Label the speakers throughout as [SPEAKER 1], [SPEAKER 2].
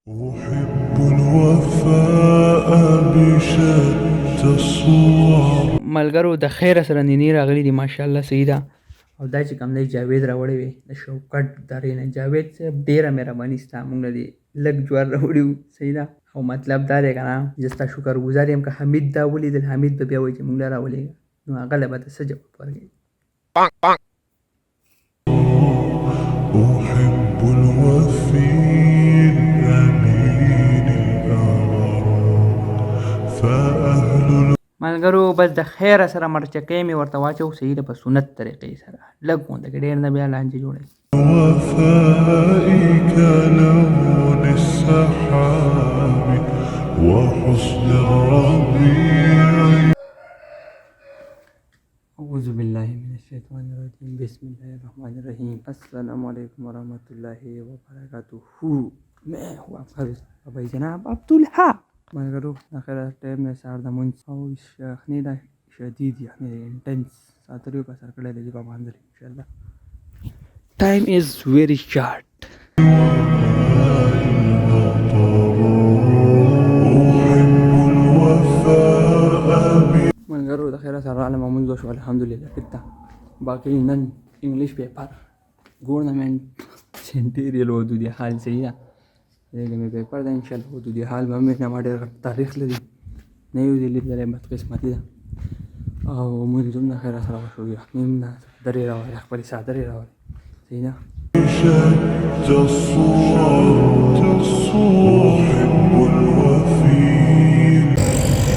[SPEAKER 1] أحب الوفاء بشتى الصور.
[SPEAKER 2] ملګرو د خیر سره نینی راغلی دي ماشاءالله صحیح ده. او دا چې کوم دی جاوید راوړی وی د شوکت درې نه. جاوید صاحب ډېره مهرباني ستا موږ نه دی لږ جوار راوړي وو صحیح ده. او مطلب دا دی که نه زه ستا شکر ګزار یم که حمید دا ولیدل حمید به بیا وایي چې موږ له راولېږه نو هغه له به ته څه جواب ورکوي.
[SPEAKER 1] أحب الوفي الأمين الأغر فأهل
[SPEAKER 2] ملګرو بس د خیر سره مرچکۍ مې ورته واچو صحیح ده په سنت طریقې سره لږ غونډه کې ډېر نه بیا لانجې جوړوي.
[SPEAKER 1] وفائك لون السحاب وحسن الربيع.
[SPEAKER 2] اعوذ بالله من الشیطان الرجیم بسم الله الرحمن الرحیم. السلام علیکم ورحمۃ اللہ وبرکاتہ. میں ہوں آپ کا بھائی جناب عبدالحق. ملګرو اخر ټایم نه سهار د مونځ او یخني ده شدید یخني ده انټنس ساتریو کا سر کړی دی په باندې انشاءالله. ټایم از ویری شارټ. ملګرو د خیر سره راغلم مونځ وشو الحمدلله ټیک ده. باقي نن انګلیش پیپر ګورنمنټ سینټیریل حدودي حال صحیح ده. دغه مې پیپر ده انشاءالله حدودي حال به مې نه ما ډېر تاریخ لري نه یو دې لیدلی بدقسمتي ده او مونځ هم د خیر سره وشو یخني هم ده درې راولي خپلې څادرې راولي صحیح ده.
[SPEAKER 1] شتى الصور أحب الوفي.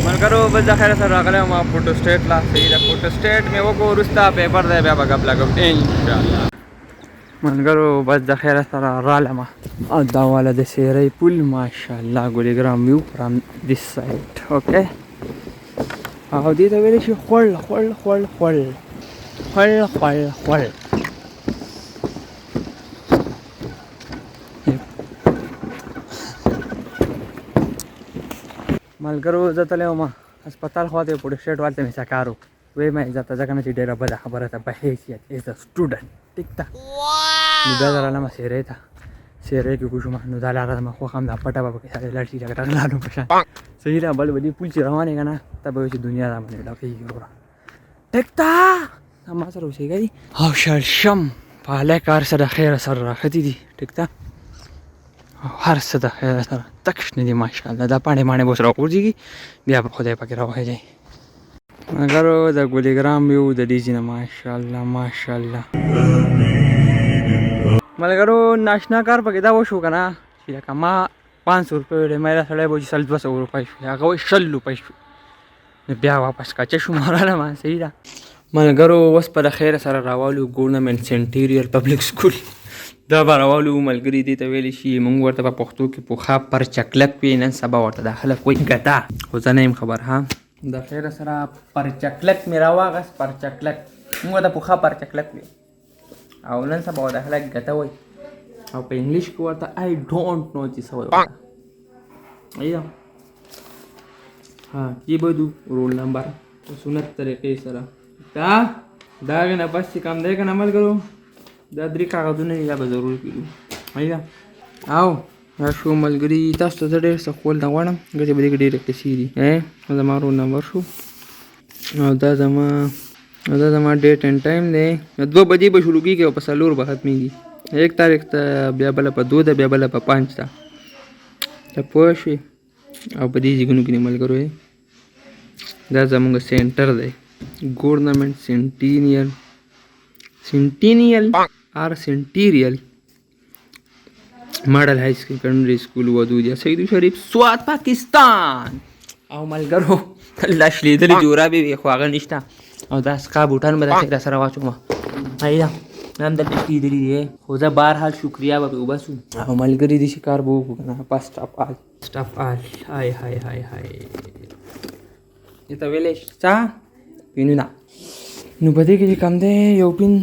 [SPEAKER 2] ملګرو بس د خیر سره راغلی ما فوټو سټیټ لا صحیح ده. فوټو سټیټ مې وکړو وروسته پیپر دی بیا به ګپ لګم انشاءالله. ملګرو بس د خیر سره رالم او دا والا د سیرۍ پل ماشاءالله ګلیګرام ویو فرام دیس سایډ اوکې. او دې ته ویلی شي خوړ خوړ خوړ خوړ خوړ خوړ خوړ. ملګرو زه تللی وم هسپتال خوا ته فوټو سټیټ والته مې سکار وکړ ویې مې عزت ځکه نه چې ډېره بده خبره ده په حیثیت ایز ا سټوډنټ ټیک ده. نو بیا زه رالمه سیرۍ ته سیرۍ کې کوشم نو دا لاره زما خوښه هم ده پټه به پکې سړی لاړ شي لکه رغلانو په شان صحیح ده. بل به دې پول چې روان یې که نه ته به وایې چې دنیا دا باندې ډکېږي وروره ټیک ده. ما سره اوسېږئ او شړشم په هلک هر څه د خیره سره راښتي دي ټیک ده. او هر څه د خیره سره تک شنه دي ماشاءالله. دا پاڼې ماڼې به اوس راغورځېږي بیا به خدای پکې راوهجئ. مګرو د ګلیګرام ویو د دې ځای نه ماشاءالله ماشاءالله. ملګرو ناشنا کار پکې دا وشو که نه چې لکه ما 500 روپۍ ویلې ما دا سړی به وایي چې 200 روپۍ شوې هغه وایي 100 روپۍ شوې نو بیا واپس کچه شوم ورالم صحیح ده. ملګرو اوس په د خیره سره راوالو ګورنمنټ سینټیریل پبلک سکول دا به راوالو ملګري دې ته ویلی شي موږ ورته په پښتو کې پوښه پرچکلک وي نن سبا ورته دا خلک وایي ګټه خو زه نه یم خبر ها. د خیره سره پرچکلک مې راواغست پرچکلک موږ ورته پوښه پرچکلک وي او نن سبا ورته خلک ګټه وایي او په انګلیش کې ورته آی ډونټ نو چې څه وایي ورته ایده. ها کې بدو رول نمبر په سنت طریقې سره دا د هغې نه بس چې کم دی که نه ملګرو دا 3 کاغذونه دي دا به ضرور کړو ایده. او دا شو ملګري تاسو ته زه ډېر څه ښول نه غواړم ځکه چې په دې کې ډېرې قصې دي. زما رول نمبر شو او دا زما ډیټ اینډ ټایم دی 2 بجې به شروع کېږي او په 4 به ختمېږي. 1 تاریخ ته بیا بله په 2 ده بیا بله په 5 ده ته پوه شوې. او په دې ځایونو کې ملګرو دا زموږ سینټر دی ګورنمنټ سینټینیل آر سینټیریل ماډل های سیکنډري سکول ودودیه سیدو شریف سوات پاکستان. او ملګرو لاش لیدلې جورابې وي خو هغه نشته او دا سکا بوټان به د خیره سره واچوم ایده هم دلته لیدلي دي خو زه بهرحال شکریا به پرې وباسو او ملګري دې شي کار به وکړو که نه فسټ اف آل های های های های دې ته ویلی څه پینونه نو په دې کې چې کوم دی یو پین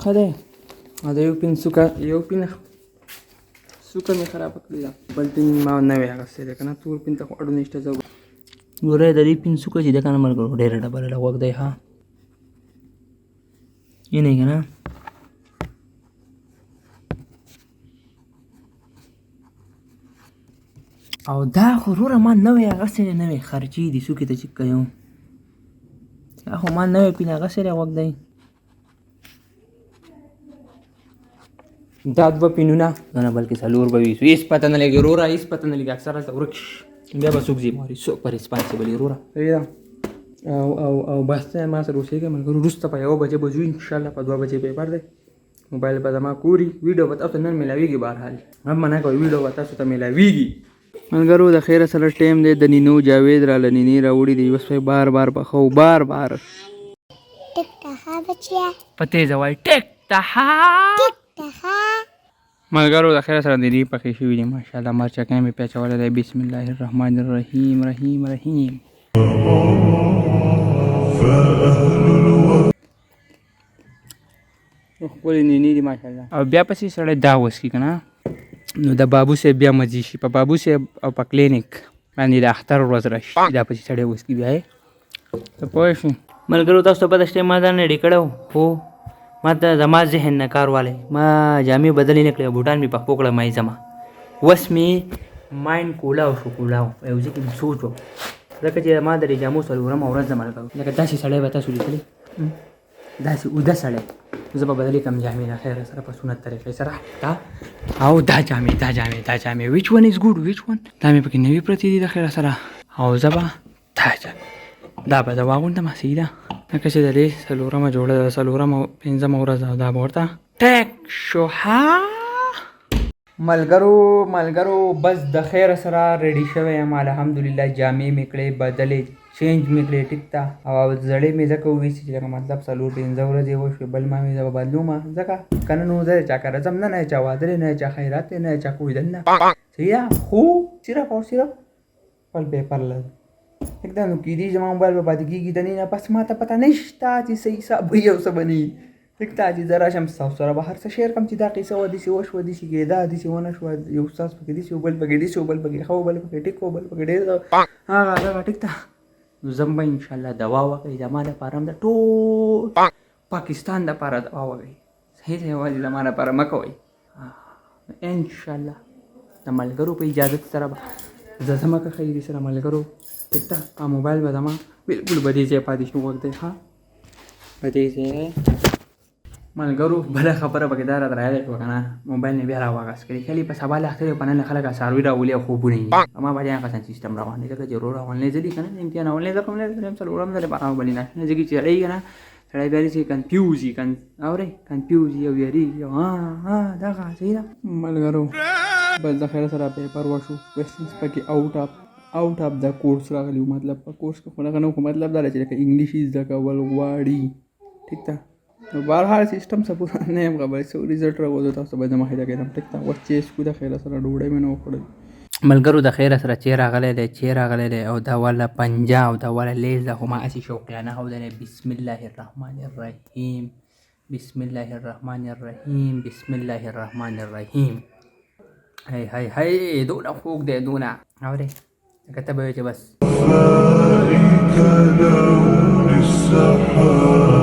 [SPEAKER 2] ښه دی او د یو پین سوکه مې خرابه کړې ده بل پین ما نوی اخیستی دی که نه تور پین ته خو اړو نشته. زه ګوره د دې پین سوکه چې ده که نه ملګرو ډېره ډبله له غوږ دی ها اینه که نه او دا خو وروره ما نوې هغسې نوې خرچې دي څوکې ته چې کوم دا خو ما نوې پینې هغسې وغ دی دا دوه پینونه نه بلکې څلور به وي هېڅ پته نه لګي وروره هېڅ پته نه لګي اکثر هلته ورک شي بیا به څوک ذمه واري څوک به ریسپانسیبل وي وروره او بس ته ما سره اوسېږئ ملګرو وروسته په 1 بجې به ځو انشاءالله په 2 بجې پیپر دی موبایل به زما کوري ویډیو به تاسو ته نن میلاویږي بهرحال هم منع کوئ ویډیو به تاسو ته میلاویږي ملګرو د خیره سره ټیم دی د نینو جاوید راله نینې راوړي دی اوس به بار بار پخو بار بار
[SPEAKER 3] ټیک ټاها بچیا
[SPEAKER 2] په تیزه وایي ټیک ټاها ملګرو د خیره سره نینې پخې شوي دي ماشاءالله مرچکۍ مې پیچولی دی بسم الله الرحمن الرحیم رحیم رحیم خپلې نینې دي ماشاءالله او بیا پسې سړی دا وسکي که نه نو د بابو صاحب بیا مزې شي په بابو صاحب او په کلینیک باندې د اختر ورځ راشي دا پسې سړی وسکي بیا یې ته پوه شوې ملګرو تاسو ته پته شته ما ځان ریډي کړی و خو ما ته زما ذهن نه کار والی ما جامې بدلې نه کړې بوټان مې پخپو کړه مای زما اوس مې ماینډ کولاو شو کولاو یو ځای کې مې سوچ و ځکه چې ما د دې جامو څلورمه ورځ ده ملګرو لکه داسې سړی به تاسو لیکلی داسې اوده سړی زه به بدلې کړم جامې د خیره سره په سنت طریقې سره او دا جامې ویچ ون از ګوډ ویچ ون دا مې پکې نوي پرتې دي د خیره سره او زه به دا به زه واغوندم سیده لکه چې د دې څلورمه جوړه ده څلورمه پنځمه ورځ ده دا به ورته ټیک شو ها ملګرو بس د خیره سره ریډي شوی یم الحمدلله جامې مې کړې بدلې چینج مې کړې ټیک ته او زړې مې ځکه وویستې چې لکه مطلب 4-5 ورځې وشوې بل ما مې زه به بدلومه ځکه که نه نو زه د چا کره ځم نه چا واده دی نه چا خیرات دی نه چا کویدن نه صحیح ده خو صرف او صرف خپل پیپر لږ एकदम کېدای زما موبایل به پاتې کېږي د نه بس ما ته پته نشته چې څه حساب وي او څه به نه وي ټیک ده چې زه راشم ستاسو سره به هر څه شیر کړم چې دا قصه وه داسې وشوه داسې کېده داسې ونه شوه یو استاد پکې داسې و بل پکې داسې و بل پکې ښه و بل پکې ټیک و بل پکې ډېر هغه دغه ټیک ده نو زه به انشاءالله دوا وکړئ زما لپاره هم د ټول پاکستان دپاره دوا وکړئ صحیح دی یوازې زما لپاره مه کوئ انشاءالله د ملګرو په اجازت سره به زه ځمه که خیري سره ملګرو ټیک ده موبایل به زما بلکل به دې ځای پاتې شو وخت دی ښه به دې ځای ملګرو بله خبره پکې دا راته رایاده شوه که نه موبایل مې بیا راواغست کړې خیالي په سبا له اختر په نن خلک څاروي راولي او خوبونه یې ما باندې هغه قسم سیستم روان دی ځکه چې ورور اونلی ځلي که نه امتحان اونلی ځکه هم نه څلورم ځل به بلې ناشونه ځکه چې سړی که نه سړی بیا داسې کنفیوز وي اورئ کنفیوز وي او یېرېږي او دغه صحیح ده ملګرو بس د خیره سره پیپر وشو کوېسچنس پکې آوټ اف د کورس راغلي وو مطلب په کورس کې خو دغه نه خو مطلب دا دی چې لکه انګلیش یې زده کول غواړي ټیک ده نو بهرحال سیسټم څه پوره نه یم خبر څه رزلټ راوځو تاسو به زه مخې ته کېدم ټیک ده اوس چې اسکو د خیره سره ډوډۍ مې نه وخوړل ملګرو د خیره سره چې راغلی دی او دا والا پنجه او دا والا لیز ده خو ما هسې شوقیانه ښودلی بسم الله الرحمن الرحیم بسم الله الرحمن الرحیم بسم الله الرحمن الرحیم هی دونه خوږ دی دونه اورې لکه ته به وایې چې بس
[SPEAKER 1] كلون السحاب